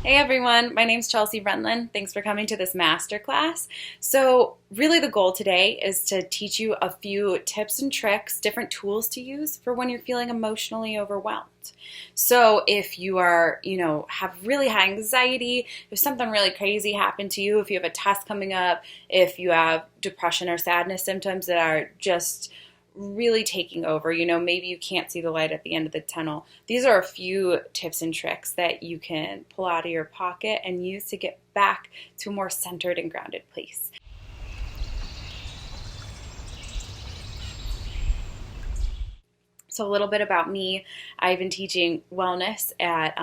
Hey everyone, my name's Chelsea Renlin. Thanks for coming to this masterclass. So really the goal today is to teach you a few tips and tricks, different tools to use for when you're feeling emotionally overwhelmed. So if you are, have really high anxiety, if something really crazy happened to you, if you have a test coming up, if you have depression or sadness symptoms that are just really taking over, maybe you can't see the light at the end of the tunnel. These are a few tips and tricks that you can pull out of your pocket and use to get back to a more centered and grounded place. So a little bit about me. I've been teaching wellness at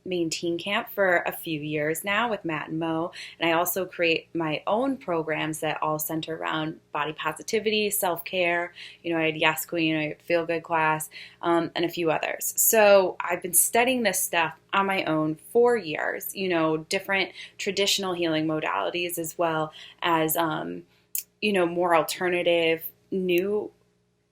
Maine Teen Camp for a few years now with Matt and Mo, and I also create my own programs that all center around body positivity, self-care. I had Yes Queen, I had Feel Good class, and a few others. So I've been studying this stuff on my own for years, different traditional healing modalities as well as, more alternative, new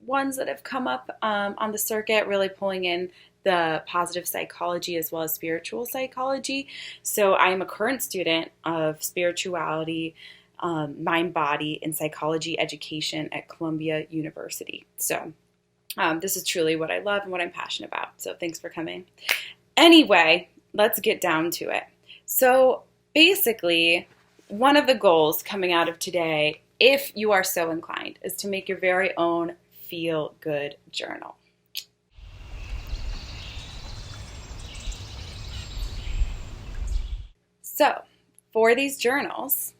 ones that have come up on the circuit, really pulling in the positive psychology as well as spiritual psychology. So I am a current student of spirituality, mind, body, and psychology education at Columbia University. So this is truly what I love and what I'm passionate about. So thanks for coming. Anyway, let's get down to it. So basically, one of the goals coming out of today, if you are so inclined, is to make your very own feel good journal. So for these journals,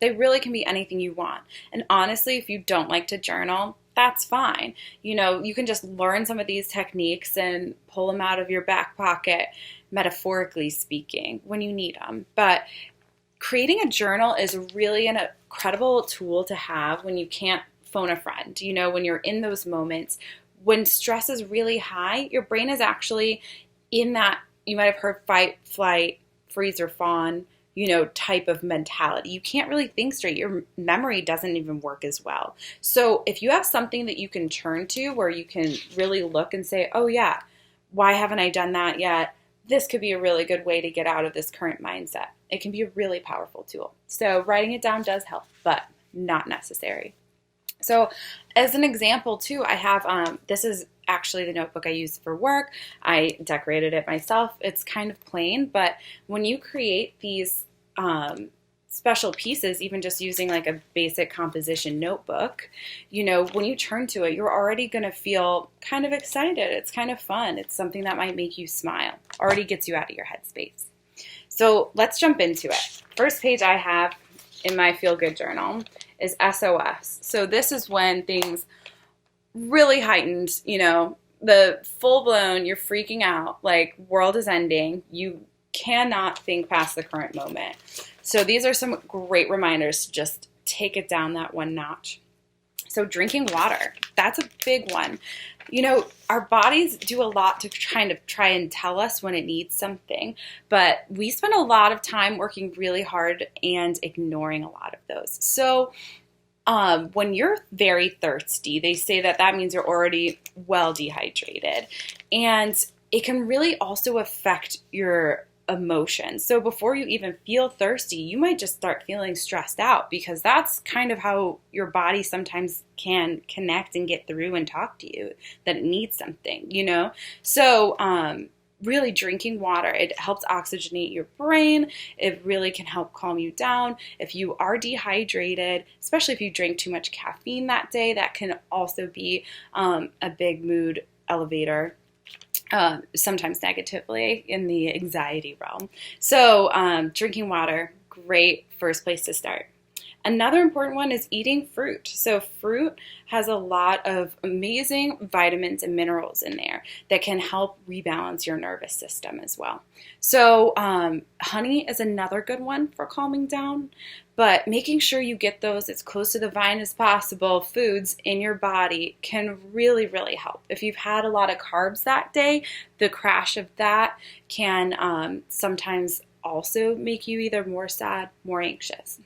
they really can be anything you want. And honestly, if you don't like to journal, that's fine. You can just learn some of these techniques and pull them out of your back pocket, metaphorically speaking, when you need them. But creating a journal is really an incredible tool to have when you can't phone a friend. When you're in those moments, when stress is really high, your brain is actually in that, you might have heard fight, flight, freeze, or fawn, type of mentality. You can't really think straight. Your memory doesn't even work as well. So if you have something that you can turn to where you can really look and say, oh yeah, why haven't I done that yet? This could be a really good way to get out of this current mindset. It can be a really powerful tool. So writing it down does help, but not necessary. So as an example too, I have, this is actually the notebook I use for work. I decorated it myself. It's kind of plain, but when you create these special pieces, even just using like a basic composition notebook, when you turn to it, you're already going to feel kind of excited. It's kind of fun. It's something that might make you smile, already gets you out of your headspace. So let's jump into it. First page I have in my Feel Good Journal is SOS. So this is when things really heightened, the full-blown, you're freaking out, like world is ending. You cannot think past the current moment. So these are some great reminders to just take it down that one notch. So drinking water, that's a big one. Our bodies do a lot to try and tell us when it needs something, but we spend a lot of time working really hard and ignoring a lot of those. So when you're very thirsty, they say that means you're already well dehydrated, and it can really also affect your emotions. So before you even feel thirsty, you might just start feeling stressed out, because that's kind of how your body sometimes can connect and get through and talk to you, that it needs something, So really drinking water, it helps oxygenate your brain. It really can help calm you down. If you are dehydrated, especially if you drink too much caffeine that day, that can also be a big mood elevator. Sometimes negatively in the anxiety realm. So drinking water, great first place to start. Another important one is eating fruit. So fruit has a lot of amazing vitamins and minerals in there that can help rebalance your nervous system as well. So honey is another good one for calming down, but making sure you get those as close to the vine as possible, foods in your body, can really, really help. If you've had a lot of carbs that day, the crash of that can sometimes also make you either more sad, more anxious.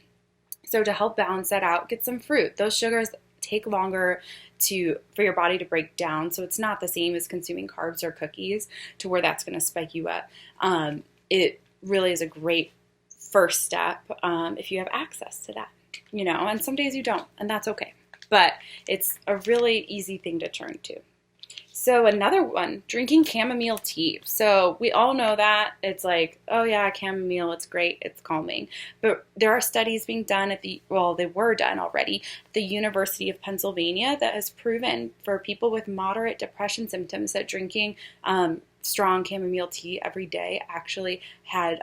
So to help balance that out, get some fruit. Those sugars take longer for your body to break down, so it's not the same as consuming carbs or cookies to where that's going to spike you up. It really is a great first step if you have access to that, and some days you don't, and that's okay. But it's a really easy thing to turn to. So another one, drinking chamomile tea. So we all know that. It's like, oh yeah, chamomile, it's great, it's calming. But there are studies being done they were done already, at the University of Pennsylvania, that has proven for people with moderate depression symptoms that drinking strong chamomile tea every day actually had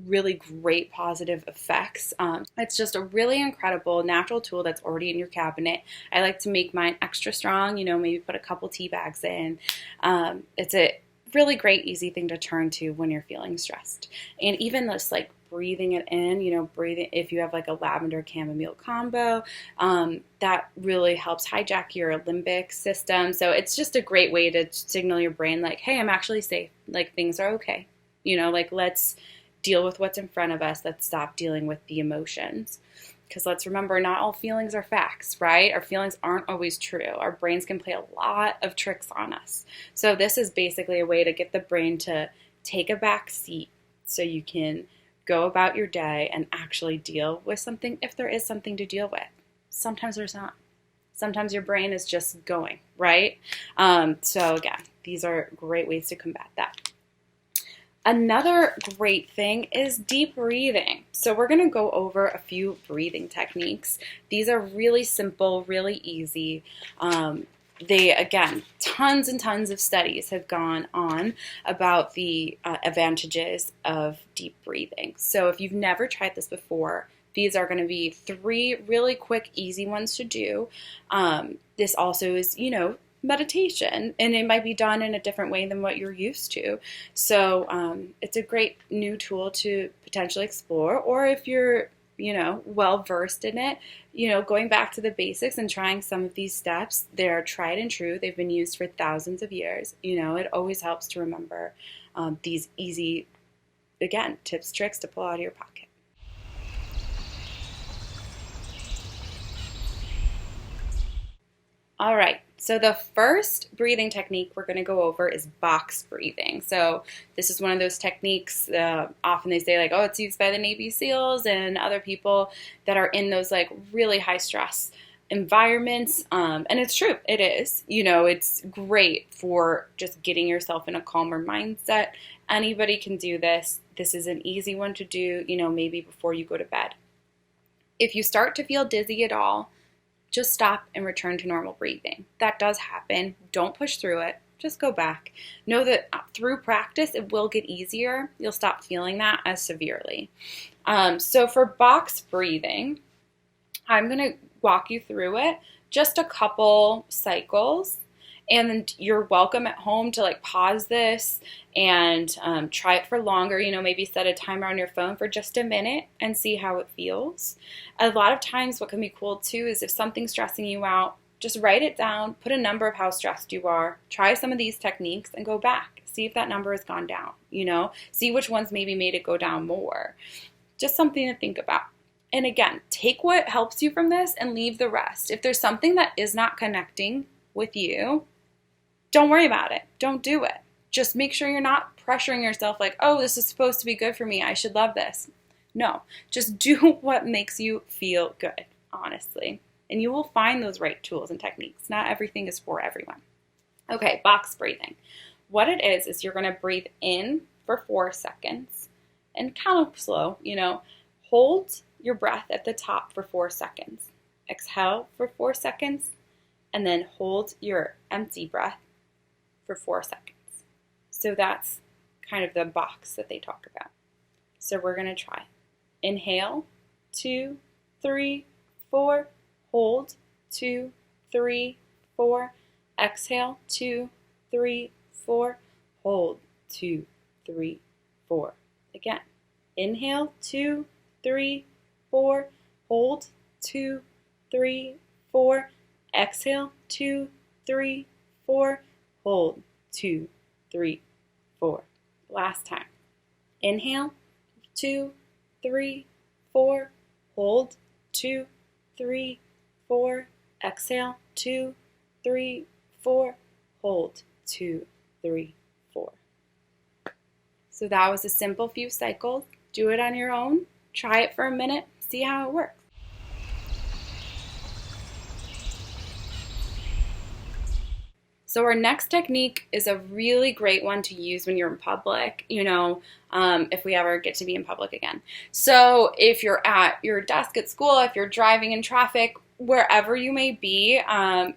really great positive effects. It's just a really incredible natural tool that's already in your cabinet. I like to make mine extra strong, maybe put a couple tea bags in. It's a really great, easy thing to turn to when you're feeling stressed. And even just like breathing it in, breathing, if you have like a lavender chamomile combo, that really helps hijack your limbic system. So it's just a great way to signal your brain like, hey, I'm actually safe. Like things are okay. Like let's deal with what's in front of us. Let's stop dealing with the emotions. Because let's remember, not all feelings are facts, right? Our feelings aren't always true. Our brains can play a lot of tricks on us. So this is basically a way to get the brain to take a back seat so you can go about your day and actually deal with something if there is something to deal with. Sometimes there's not. Sometimes your brain is just going, right? So again, these are great ways to combat that. Another great thing is deep breathing. So we're going to go over a few breathing techniques. These are really simple, really easy. Again, tons and tons of studies have gone on about the advantages of deep breathing. So if you've never tried this before, these are going to be 3 really quick, easy ones to do. This also is, meditation, and it might be done in a different way than what you're used to. So it's a great new tool to potentially explore, or if you're, well versed in it, going back to the basics and trying some of these steps. They're tried and true. They've been used for thousands of years. It always helps to remember these easy, again, tips, tricks to pull out of your pocket. All right, so the first breathing technique we're going to go over is box breathing. So this is one of those techniques, often they say like, oh, it's used by the Navy SEALs and other people that are in those like really high stress environments. And it's true, it is. It's great for just getting yourself in a calmer mindset. Anybody can do this. This is an easy one to do, maybe before you go to bed. If you start to feel dizzy at all, just stop and return to normal breathing. That does happen. Don't push through it. Just go back. Know that through practice, it will get easier. You'll stop feeling that as severely. So for box breathing, I'm going to walk you through it. Just a couple cycles. And you're welcome at home to like pause this and try it for longer. Maybe set a timer on your phone for just a minute and see how it feels. A lot of times what can be cool too is if something's stressing you out, just write it down, put a number of how stressed you are, try some of these techniques and go back. See if that number has gone down, see which ones maybe made it go down more. Just something to think about. And again, take what helps you from this and leave the rest. If there's something that is not connecting with you, don't worry about it. Don't do it. Just make sure you're not pressuring yourself like, oh, this is supposed to be good for me. I should love this. No, just do what makes you feel good, honestly. And you will find those right tools and techniques. Not everything is for everyone. Okay, box breathing. What it is you're going to breathe in for 4 seconds and kind of slow, hold your breath at the top for 4 seconds. Exhale for 4 seconds and then hold your empty breath for 4 seconds. So that's kind of the box that they talk about. So we're going to try. Inhale, 2, 3, 4. Hold, 2, 3, 4. Exhale, 2, 3, 4. Hold, 2, 3, 4. Again. Inhale, 2, 3, 4. Hold, 2, 3, 4. Exhale, 2, 3, 4. Hold, 2, 3, 4. Last time. Inhale, 2, 3, 4. Hold, 2, 3, 4. Exhale, 2, 3, 4. Hold, 2, 3, 4. So that was a simple few cycles. Do it on your own. Try it for a minute. See how it works. So our next technique is a really great one to use when you're in public, if we ever get to be in public again. So if you're at your desk at school, if you're driving in traffic, wherever you may be,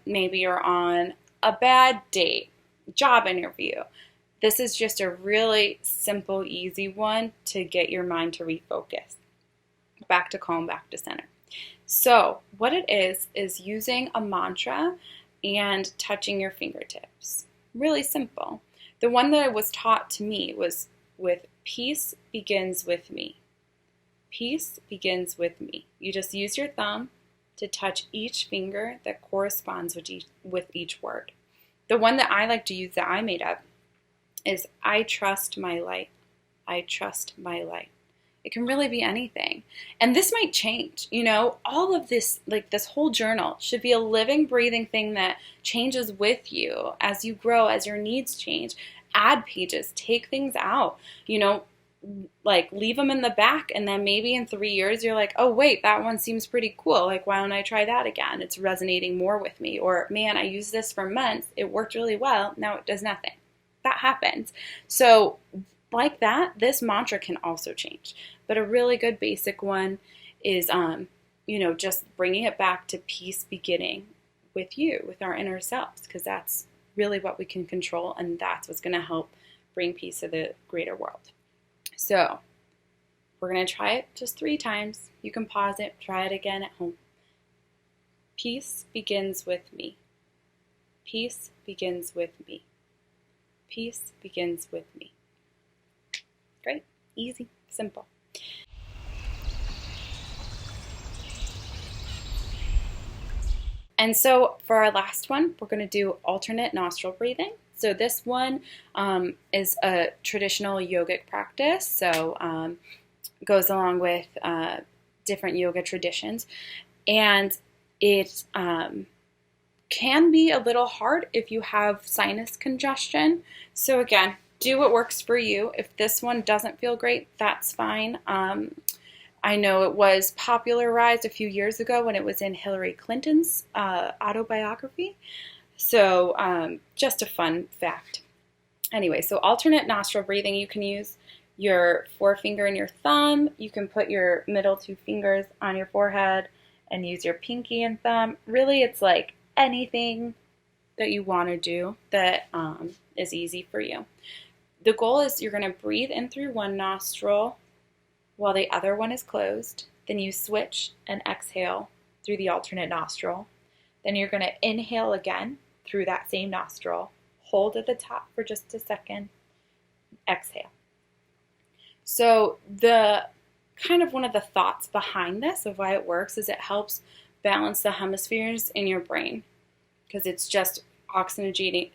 maybe you're on a bad date, job interview. This is just a really simple, easy one to get your mind to refocus. Back to calm, back to center. So what it is using a mantra and touching your fingertips. Really simple. The one that was taught to me was with peace begins with me. Peace begins with me. You just use your thumb to touch each finger that corresponds with each word. The one that I like to use that I made up is I trust my light. I trust my light. It can really be anything. And this might change, all of this, like this whole journal should be a living, breathing thing that changes with you as you grow, as your needs change. Add pages, take things out, like leave them in the back. And then maybe in 3 years, you're like, oh, wait, that one seems pretty cool. Like, why don't I try that again? It's resonating more with me. Or, man, I used this for months. It worked really well. Now it does nothing. That happens. So like that, this mantra can also change. But a really good basic one is, just bringing it back to peace beginning with you, with our inner selves, because that's really what we can control, and that's what's going to help bring peace to the greater world. So we're going to try it just 3 times. You can pause it, try it again at home. Peace begins with me. Peace begins with me. Peace begins with me. Great, easy, simple. And so for our last one, we're going to do alternate nostril breathing. So this one is a traditional yogic practice. So it goes along with different yoga traditions. And it can be a little hard if you have sinus congestion. So again, do what works for you. If this one doesn't feel great, that's fine. I know it was popularized a few years ago when it was in Hillary Clinton's autobiography. So just a fun fact. Anyway, so alternate nostril breathing, you can use your forefinger and your thumb. You can put your middle 2 fingers on your forehead and use your pinky and thumb. Really, it's like anything that you want to do that is easy for you. The goal is you're going to breathe in through one nostril while the other one is closed. Then you switch and exhale through the alternate nostril. Then you're going to inhale again through that same nostril. Hold at the top for just a second. Exhale. So the kind of one of the thoughts behind this of why it works is it helps balance the hemispheres in your brain, because it's just oxygenating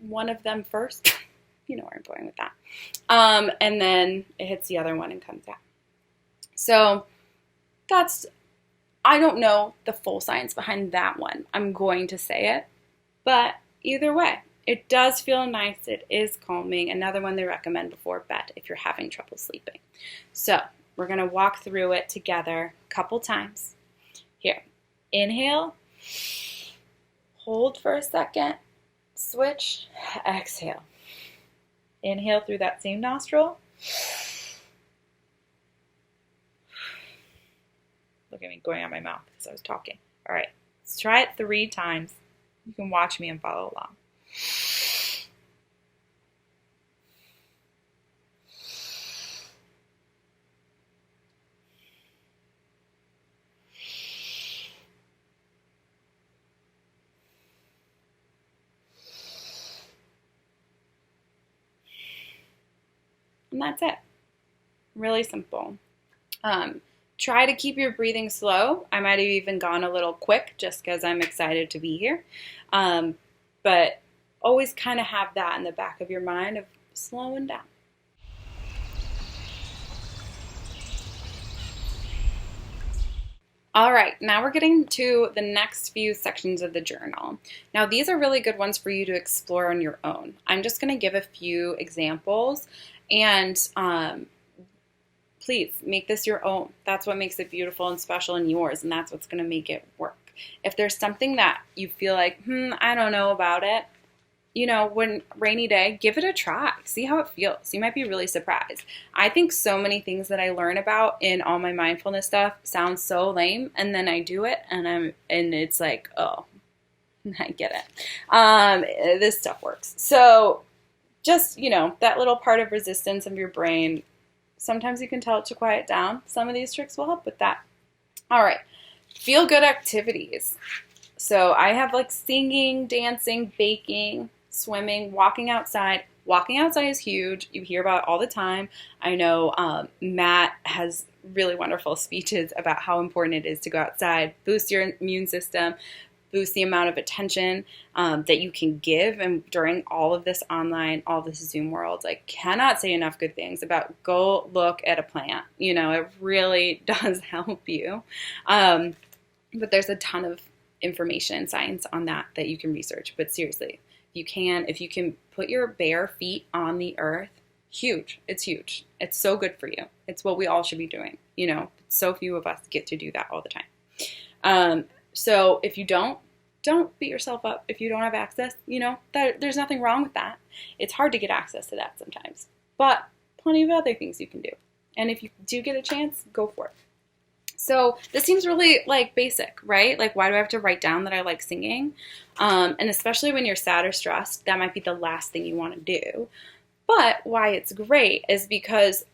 one of them first. You know where I'm going with that. And then it hits the other one and comes out. So I don't know the full science behind that one. I'm going to say it. But either way, it does feel nice. It is calming. Another one they recommend before bed if you're having trouble sleeping. So we're going to walk through it together a couple times. Here, inhale, hold for a second, switch, exhale. Inhale through that same nostril. Look at me going out my mouth because I was talking. All right, let's try it 3 times. You can watch me and follow along. And that's it. Really simple. Try to keep your breathing slow. I might have even gone a little quick just because I'm excited to be here. But always kind of have that in the back of your mind of slowing down. All right, now we're getting to the next few sections of the journal. Now, these are really good ones for you to explore on your own. I'm just going to give a few examples, and please make this your own. That's what makes it beautiful and special and yours, and that's what's going to make it work. If there's something that you feel like, I don't know about it, when rainy day, give it a try. See how it feels. You might be really surprised. I think so many things that I learn about in all my mindfulness stuff sounds so lame, and then I do it, and it's like, oh, I get it. This stuff works. So just, that little part of resistance of your brain, sometimes you can tell it to quiet down. Some of these tricks will help with that. All right. Feel good activities. So I have like singing, dancing, baking, swimming, walking outside. Walking outside is huge. You hear about it all the time. I know Matt has really wonderful speeches about how important it is to go outside, boost your immune system, boost the amount of attention that you can give. And during all of this online, all this Zoom world, I cannot say enough good things about go look at a plant. It really does help you. But there's a ton of information and science on that you can research. But seriously, if you can put your bare feet on the earth, huge. It's huge. It's so good for you. It's what we all should be doing. So few of us get to do that all the time. So if you don't beat yourself up if you don't have access. There's nothing wrong with that. It's hard to get access to that sometimes, but plenty of other things you can do. And if you do get a chance, go for it. So this seems really like basic, right? Like, why do I have to write down that I like singing? And especially when you're sad or stressed, that might be the last thing you want to do. But why it's great is because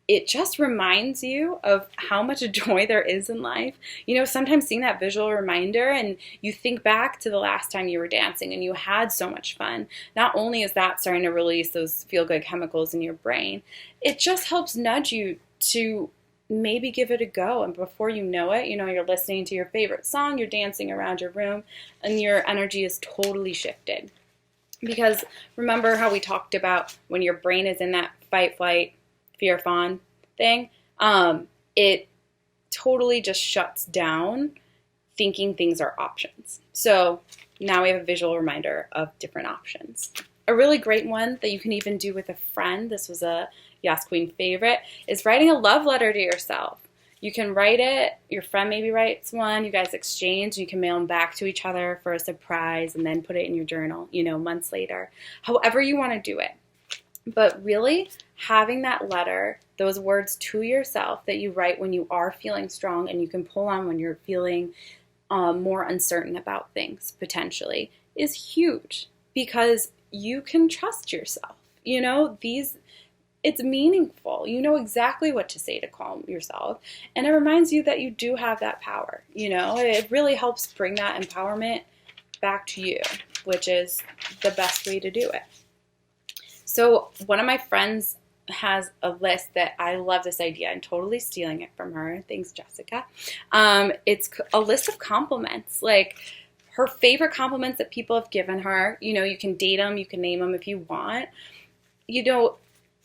it just reminds you of how much joy there is in life. Sometimes seeing that visual reminder and you think back to the last time you were dancing and you had so much fun. Not only is that starting to release those feel-good chemicals in your brain, it just helps nudge you to maybe give it a go. And before you know it, you're listening to your favorite song, you're dancing around your room, and your energy is totally shifted. Because remember how we talked about when your brain is in that fight, flight, fear, fawn thing, it totally just shuts down thinking things are options. So now we have a visual reminder of different options. A really great one that you can even do with a friend, this was a Yes Queen favorite, is writing a love letter to yourself. You can write it, your friend maybe writes one, you guys exchange, you can mail them back to each other for a surprise and then put it in your journal, months later. However you want to do it. But really, having that letter, those words to yourself that you write when you are feeling strong and you can pull on when you're feeling more uncertain about things, potentially, is huge. Because you can trust yourself. It's meaningful. You know exactly what to say to calm yourself. And it reminds you that you do have that power. It really helps bring that empowerment back to you, which is the best way to do it. So one of my friends has a list that I love this idea. I'm totally stealing it from her. Thanks, Jessica. It's a list of compliments, like her favorite compliments that people have given her. You can date them, you can name them if you want.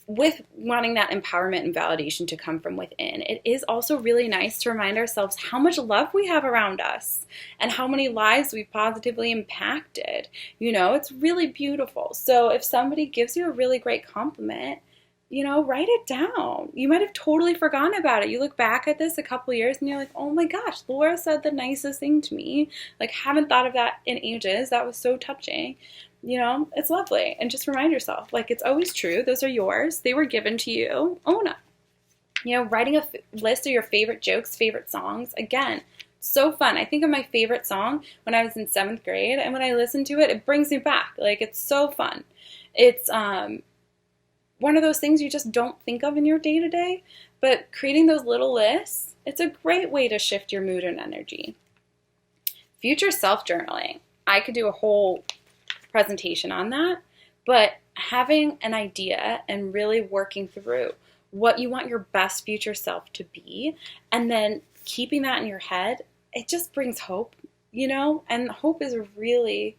With wanting that empowerment and validation to come from within, it is also really nice to remind ourselves how much love we have around us and how many lives we've positively impacted. It's really beautiful. So if somebody gives you a really great compliment, write it down. You might have totally forgotten about it. You look back at this a couple years and you're like, oh my gosh, Laura said the nicest thing to me. Like, haven't thought of that in ages. That was so touching. It's lovely. And just remind yourself, like, it's always true. Those are yours. They were given to you. Own them. Writing a list of your favorite jokes, favorite songs. Again, so fun. I think of my favorite song when I was in 7th grade. And when I listen to it, it brings me back. Like, it's so fun. It's one of those things you just don't think of in your day-to-day. But creating those little lists, it's a great way to shift your mood and energy. Future self-journaling. I could do a whole presentation on that, but having an idea and really working through what you want your best future self to be, and then keeping that in your head, it just brings hope, and hope is really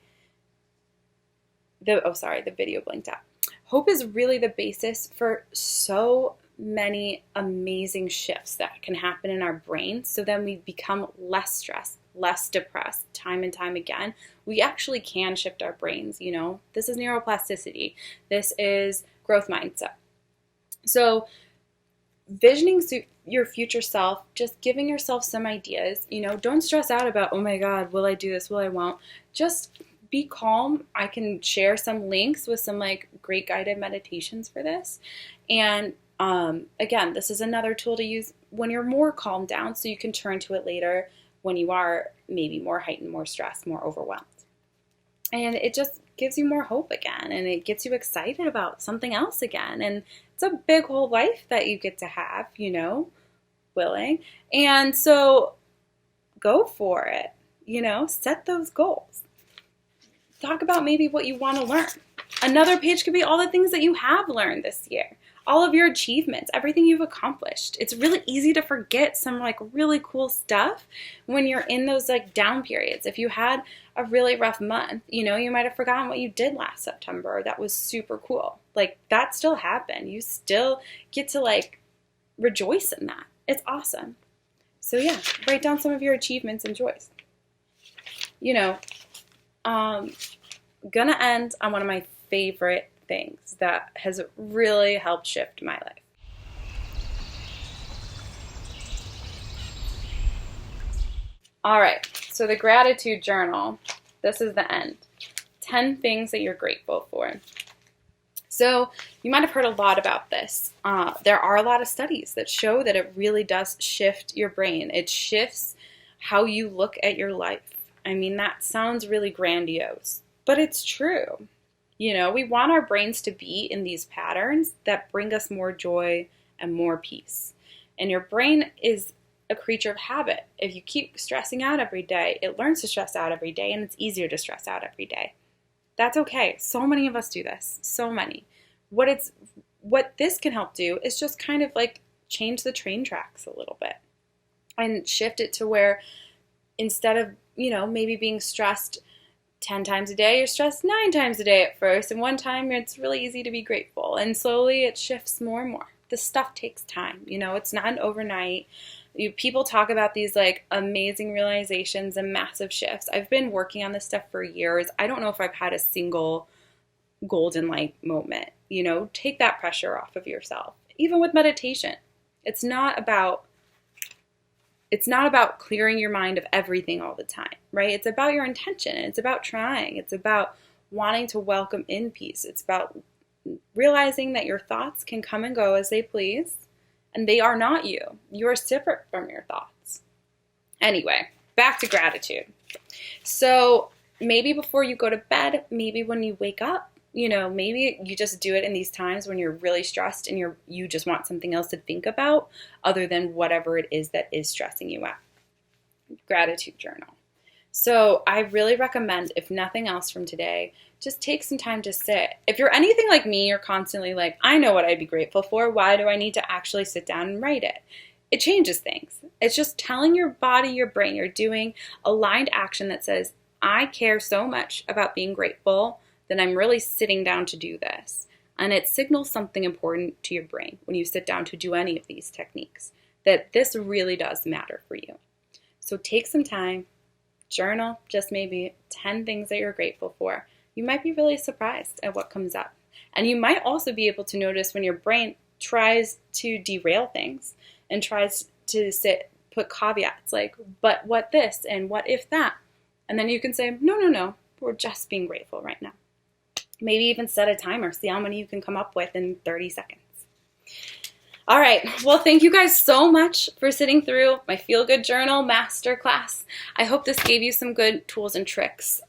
the video blinked out. Hope is really the basis for so many amazing shifts that can happen in our brain. So then we become less stressed, less depressed time and time again. We actually can shift our brains, you know. This is neuroplasticity. This is growth mindset. So visioning your future self, just giving yourself some ideas, you know, don't stress out about, oh my God, will I do this? Will I won't? Just be calm. I can share some links with some like great guided meditations for this. And again, this is another tool to use when you're more calmed down, so you can turn to it later when you are maybe more heightened, more stressed, more overwhelmed. And it just gives you more hope again, and it gets you excited about something else again. And it's a big whole life that you get to have, you know, willing. And so go for it, you know, set those goals. Talk about maybe what you want to learn. Another page could be all the things that you have learned this year, all of your achievements, everything you've accomplished. It's really easy to forget some like really cool stuff when you're in those like down periods. If you had a really rough month, you know, you might have forgotten what you did last September. That was super cool. Like that still happened. You still get to like rejoice in that. It's awesome. So yeah, write down some of your achievements and joys. You know, gonna end on one of my favorite things that has really helped shift my life. All right, so the gratitude journal, this is the end. 10 things that you're grateful for. So you might have heard a lot about this. There are a lot of studies that show that it really does shift your brain. It shifts how you look at your life. I mean, that sounds really grandiose, but it's true. You know, we want our brains to be in these patterns that bring us more joy and more peace. And your brain is a creature of habit. If you keep stressing out every day, it learns to stress out every day, and it's easier to stress out every day. That's okay. So many of us do this. So many. What this can help do is just kind of like change the train tracks a little bit and shift it to where instead of, you know, maybe being stressed 10 times a day, you're stressed 9 times a day at first, and one time it's really easy to be grateful, and slowly it shifts more and more. This stuff takes time, you know, it's not an overnight. People talk about these like amazing realizations and massive shifts. I've been working on this stuff for years. I don't know if I've had a single golden light moment. You know, take that pressure off of yourself. Even with meditation, it's not about clearing your mind of everything all the time, right? It's about your intention. It's about trying. It's about wanting to welcome in peace. It's about realizing that your thoughts can come and go as they please, and they are not you. You are separate from your thoughts. Anyway, back to gratitude. So maybe before you go to bed, maybe when you wake up, you know, maybe you just do it in these times when you're really stressed and you just want something else to think about other than whatever it is that is stressing you out. Gratitude journal. So I really recommend, if nothing else from today, just take some time to sit. If you're anything like me, you're constantly like, I know what I'd be grateful for. Why do I need to actually sit down and write it? It changes things. It's just telling your body, your brain, you're doing aligned action that says, I care so much about being grateful that I'm really sitting down to do this. And it signals something important to your brain when you sit down to do any of these techniques, that this really does matter for you. So take some time, journal just maybe 10 things that you're grateful for. You might be really surprised at what comes up. And you might also be able to notice when your brain tries to derail things and tries to put caveats like, but what this and what if that? And then you can say, no, we're just being grateful right now. Maybe even set a timer, see how many you can come up with in 30 seconds. All right, well, thank you guys so much for sitting through my Feel Good Journal Masterclass. I hope this gave you some good tools and tricks